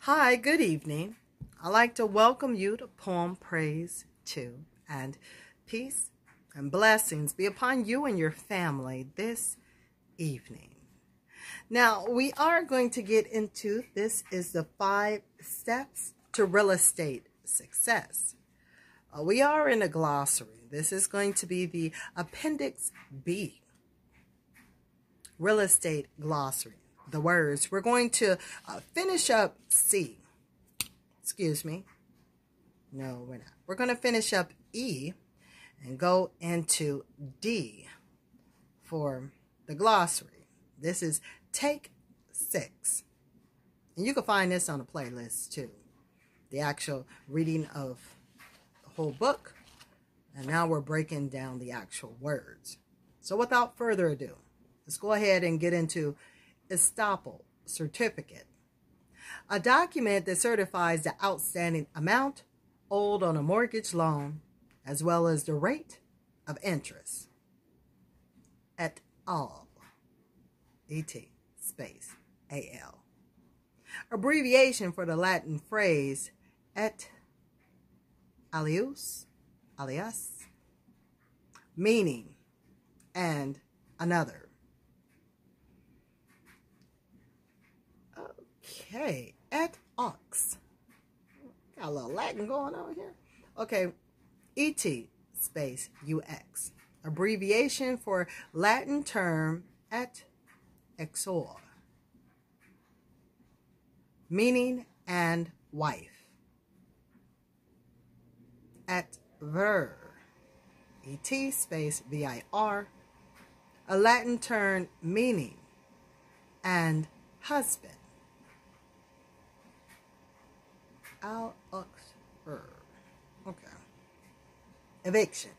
Hi, good evening. I'd like to welcome you to Poem Praise 2, and peace and blessings be upon you and your family this evening. Now, we are going to get into, this is the 5 steps to real estate success. We are in a glossary. This is going to be the Appendix B, real estate glossary. The words. We're going to finish up C. Excuse me. No, we're not. We're going to finish up E and go into D for the glossary. This is take 6. And you can find this on a playlist too. The actual reading of the whole book. And now we're breaking down the actual words. So without further ado, let's go ahead and get into estoppel certificate, a document that certifies the outstanding amount owed on a mortgage loan as well as the rate of interest. Et al. Et space al. Abbreviation for the Latin phrase et alius, alias, meaning and another. Okay, et aux. Got a little Latin going on here. Okay, et space ux. Abbreviation for Latin term et exor. Meaning and wife. Et ver. Et space vir. A Latin term meaning and husband. Al Oxford. Okay. Eviction.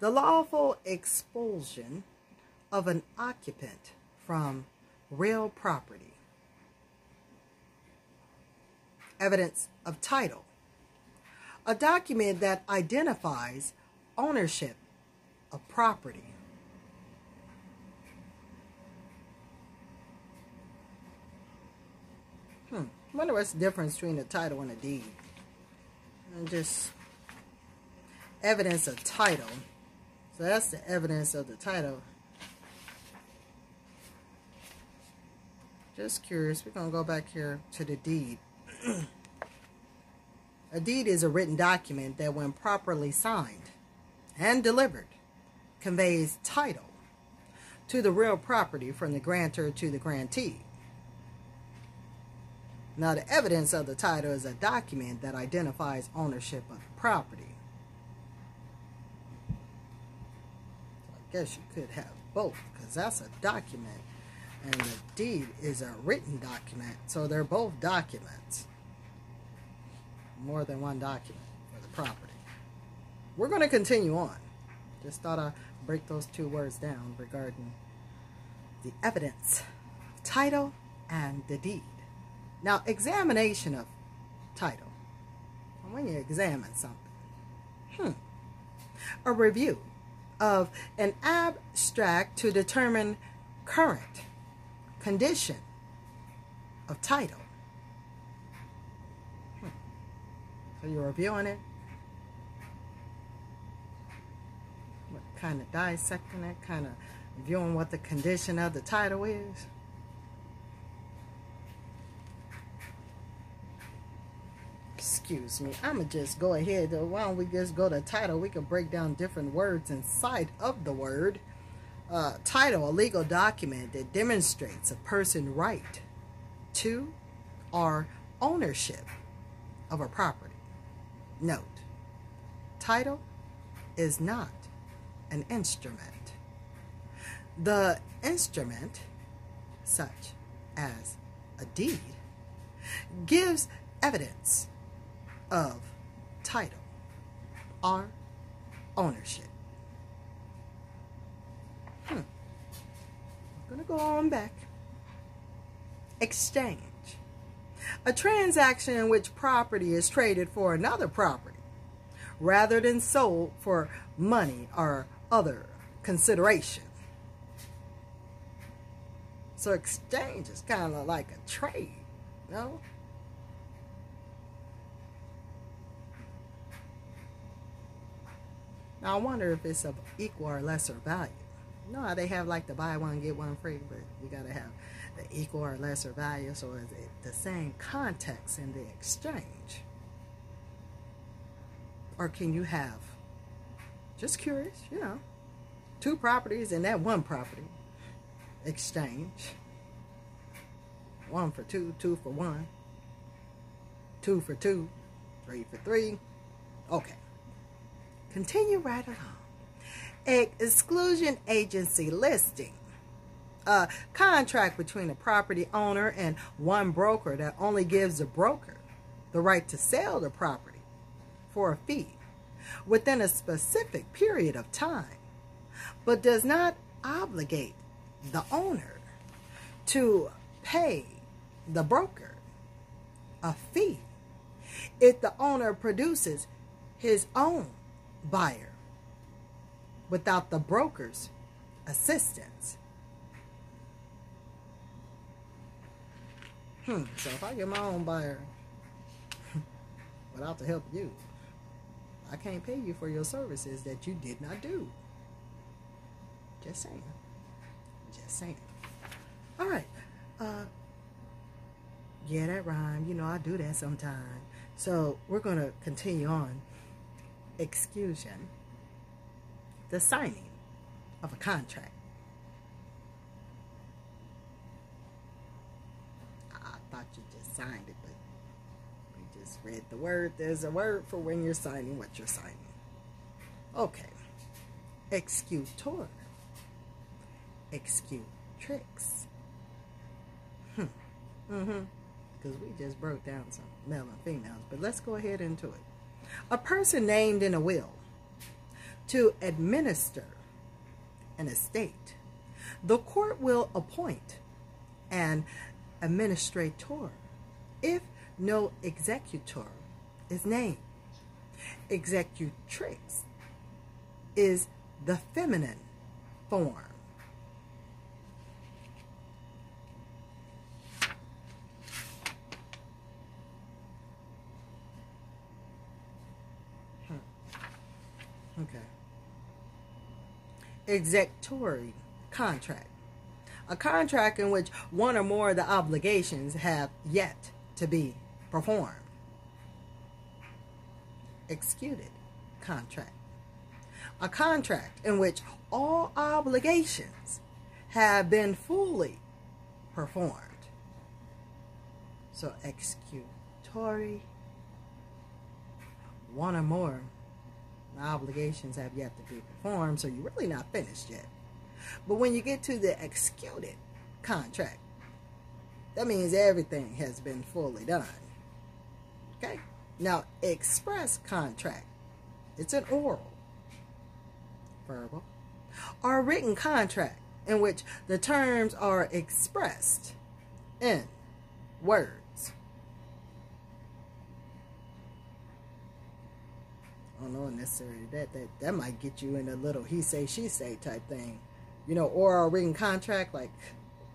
The lawful expulsion of an occupant from real property. Evidence of title. A document that identifies ownership of property. I wonder what's the difference between a title and a deed. And just evidence of title. So that's the evidence of the title. Just curious. We're going to go back here to the deed. A deed is a written document that, when properly signed and delivered, conveys title to the real property from the grantor to the grantee. Now, the evidence of the title is a document that identifies ownership of the property. So I guess you could have both, because that's a document, and the deed is a written document, so they're both documents. More than one document for the property. We're going to continue on. Just thought I'd break those 2 words down regarding the evidence, title, and the deed. Now, examination of title. When you examine something. A review of an abstract to determine current condition of title. So you're reviewing it. What kind of dissecting it? Kind of viewing what the condition of the title is. Excuse me, I'm going to just go ahead. Why don't we just go to title? We can break down different words inside of the word. Title, a legal document that demonstrates a person's right to or ownership of a property. Note, title is not an instrument. The instrument, such as a deed, gives evidence of title or ownership. I'm going to go on back. Exchange. A transaction in which property is traded for another property rather than sold for money or other consideration. So exchange is kind of like a trade. No? Now, I wonder if it's of equal or lesser value. You know how they have like the buy one, get one free, but you got to have the equal or lesser value. So is it the same context in the exchange? Or can you have, just curious, you know, two properties in that one property exchange? One for two, two for one, two for two, three for three. Okay. Continue right along. Exclusion agency listing. A contract between a property owner and one broker that only gives the broker the right to sell the property for a fee within a specific period of time, but does not obligate the owner to pay the broker a fee if the owner produces his own buyer without the broker's assistance. So if I get my own buyer without the help of you, I can't pay you for your services that you did not do. Just saying. Just saying. All right. Yeah, that rhymed. You know, I do that sometime. So we're going to continue on. Exclusion. The signing of a contract. I thought you just signed it, but we just read the word. There's a word for when you're signing what you're signing. Okay. Executor. Executrix. Because we just broke down some male and females, but let's go ahead into it. A person named in a will to administer an estate. The court will appoint an administrator if no executor is named. Executrix is the feminine form. Okay. Executory contract. A contract in which one or more of the obligations have yet to be performed. Executed contract. A contract in which all obligations have been fully performed. So executory, one or more obligations have yet to be performed, so you're really not finished yet. But when you get to the executed contract, that means everything has been fully done. Okay? Now, express contract, it's an oral, verbal, or written contract in which the terms are expressed in words. I don't know necessarily that might get you in a little he say she say type thing, you know, or a written contract. Like,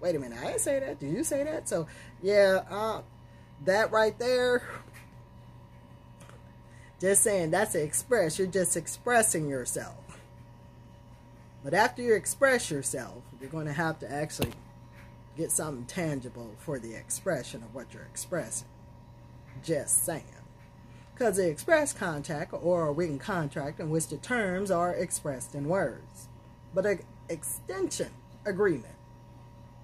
wait a minute, I didn't say that. Did you say that? So yeah, that right there. Just saying, that's an express. You're just expressing yourself. But after you express yourself, you're going to have to actually get something tangible for the expression of what you're expressing. Just saying. Because the express contract or a written contract in which the terms are expressed in words. But an extension agreement,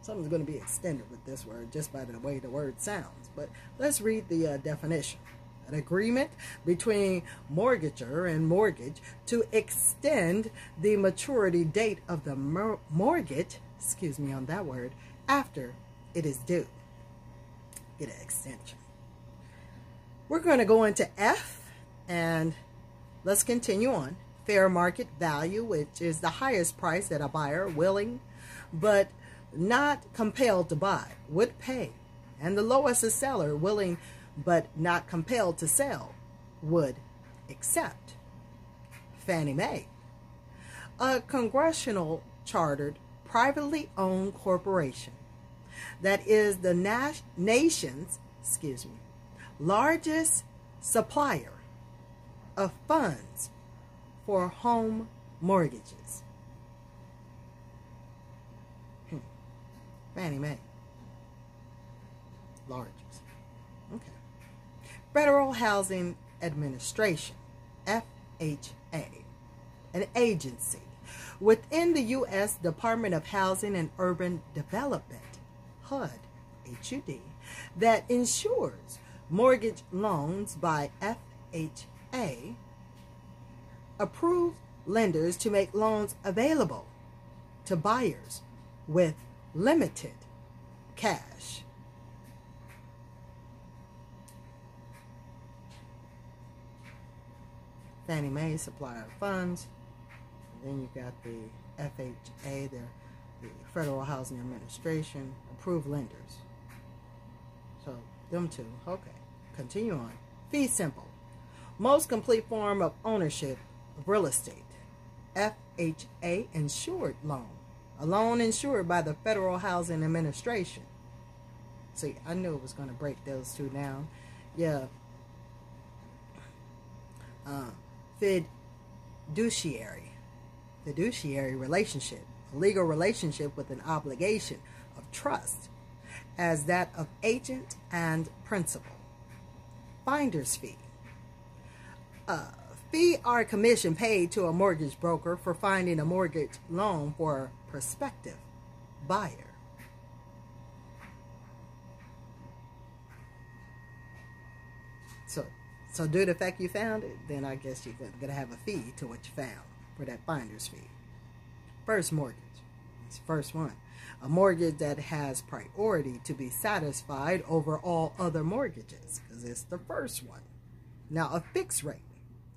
something's going to be extended with this word just by the way the word sounds. But let's read the definition. An agreement between mortgager and mortgage to extend the maturity date of the mortgage, excuse me on that word, after it is due. Get an extension. We're going to go into F, and let's continue on. Fair market value, which is the highest price that a buyer willing but not compelled to buy would pay, and the lowest a seller willing but not compelled to sell would accept. Fannie Mae. A congressional chartered, privately owned corporation that is the nation's largest supplier of funds for home mortgages. Fannie Mae. Largest. Okay. Federal Housing Administration, FHA, an agency within the U.S. Department of Housing and Urban Development, HUD, HUD, that insures mortgage loans by FHA, approved lenders to make loans available to buyers with limited cash. Fannie Mae, supplier of funds. And then you got the FHA, the Federal Housing Administration, approved lenders. So, them two. Okay. Continue on. Fee simple. Most complete form of ownership of real estate. FHA insured loan. A loan insured by the Federal Housing Administration. See, I knew it was going to break those two down. Yeah. Fiduciary relationship, a legal relationship with an obligation of trust as that of agent and principal. Finder's fee. Fee or commission paid to a mortgage broker for finding a mortgage loan for a prospective buyer. So due to the fact you found it, then I guess you're going to have a fee to what you found for that finder's fee. First mortgage. It's the first one. A mortgage that has priority to be satisfied over all other mortgages, because it's the first one. Now, a fixed rate.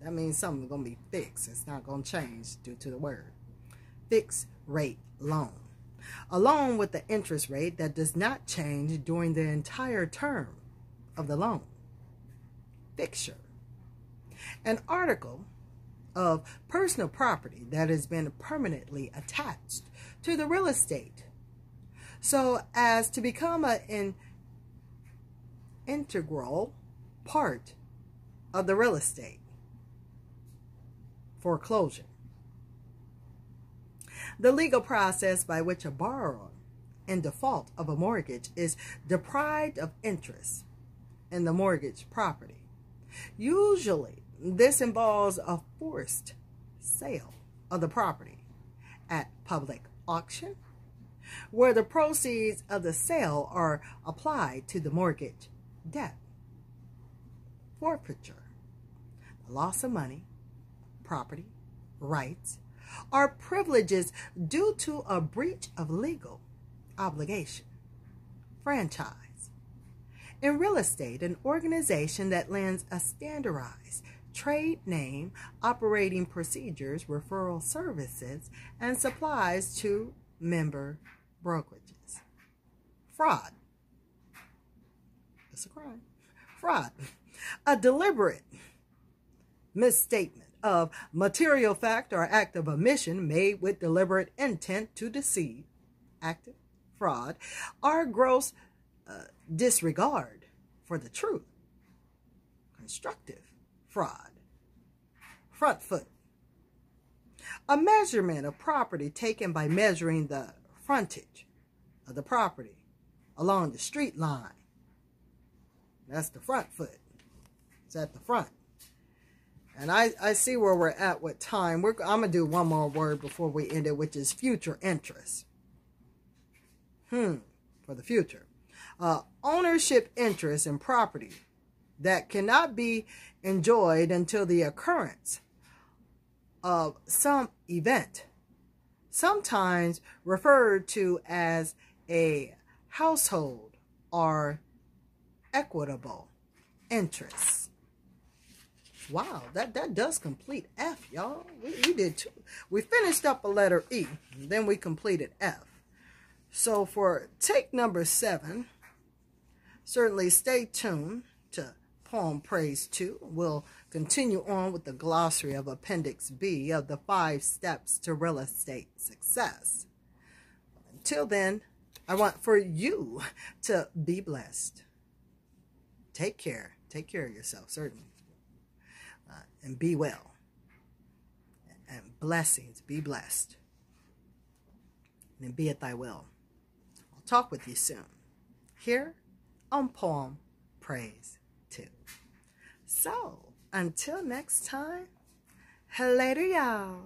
That means something's going to be fixed. It's not going to change due to the word. Fixed rate loan. A loan with the interest rate that does not change during the entire term of the loan. Fixture. An article of personal property that has been permanently attached to the real estate so as to become an integral part of the real estate. Foreclosure. The legal process by which a borrower in default of a mortgage is deprived of interest in the mortgage property. Usually, this involves a forced sale of the property at public auction, where the proceeds of the sale are applied to the mortgage debt. Forfeiture. The loss of money, property, rights, or privileges due to a breach of legal obligation. Franchise. In real estate, an organization that lends a standardized trade name, operating procedures, referral services, and supplies to member brokerages. Fraud. It's a crime. Fraud. A deliberate misstatement of material fact or act of omission made with deliberate intent to deceive, active fraud, or gross disregard for the truth. Constructive fraud. Front foot. A measurement of property taken by measuring the frontage of the property along the street line. That's the front foot. It's at the front. And I see where we're at with time. I'm going to do one more word before we end it, which is future interest. For the future. Ownership interest in property that cannot be enjoyed until the occurrence of some event, sometimes referred to as a household or equitable interest. Wow, that does complete F, y'all. We did too. We finished up a letter E, then we completed F. So for take number 7, certainly stay tuned to Poem Praise 2. We'll continue on with the glossary of Appendix B of the 5 steps to real estate success. Until then, I want for you to be blessed. take care. Take care of yourself, certainly. And be well. And blessings. Be blessed. And be at thy will. I'll talk with you soon. Here on Poem Praise 2. So, until next time, later, y'all.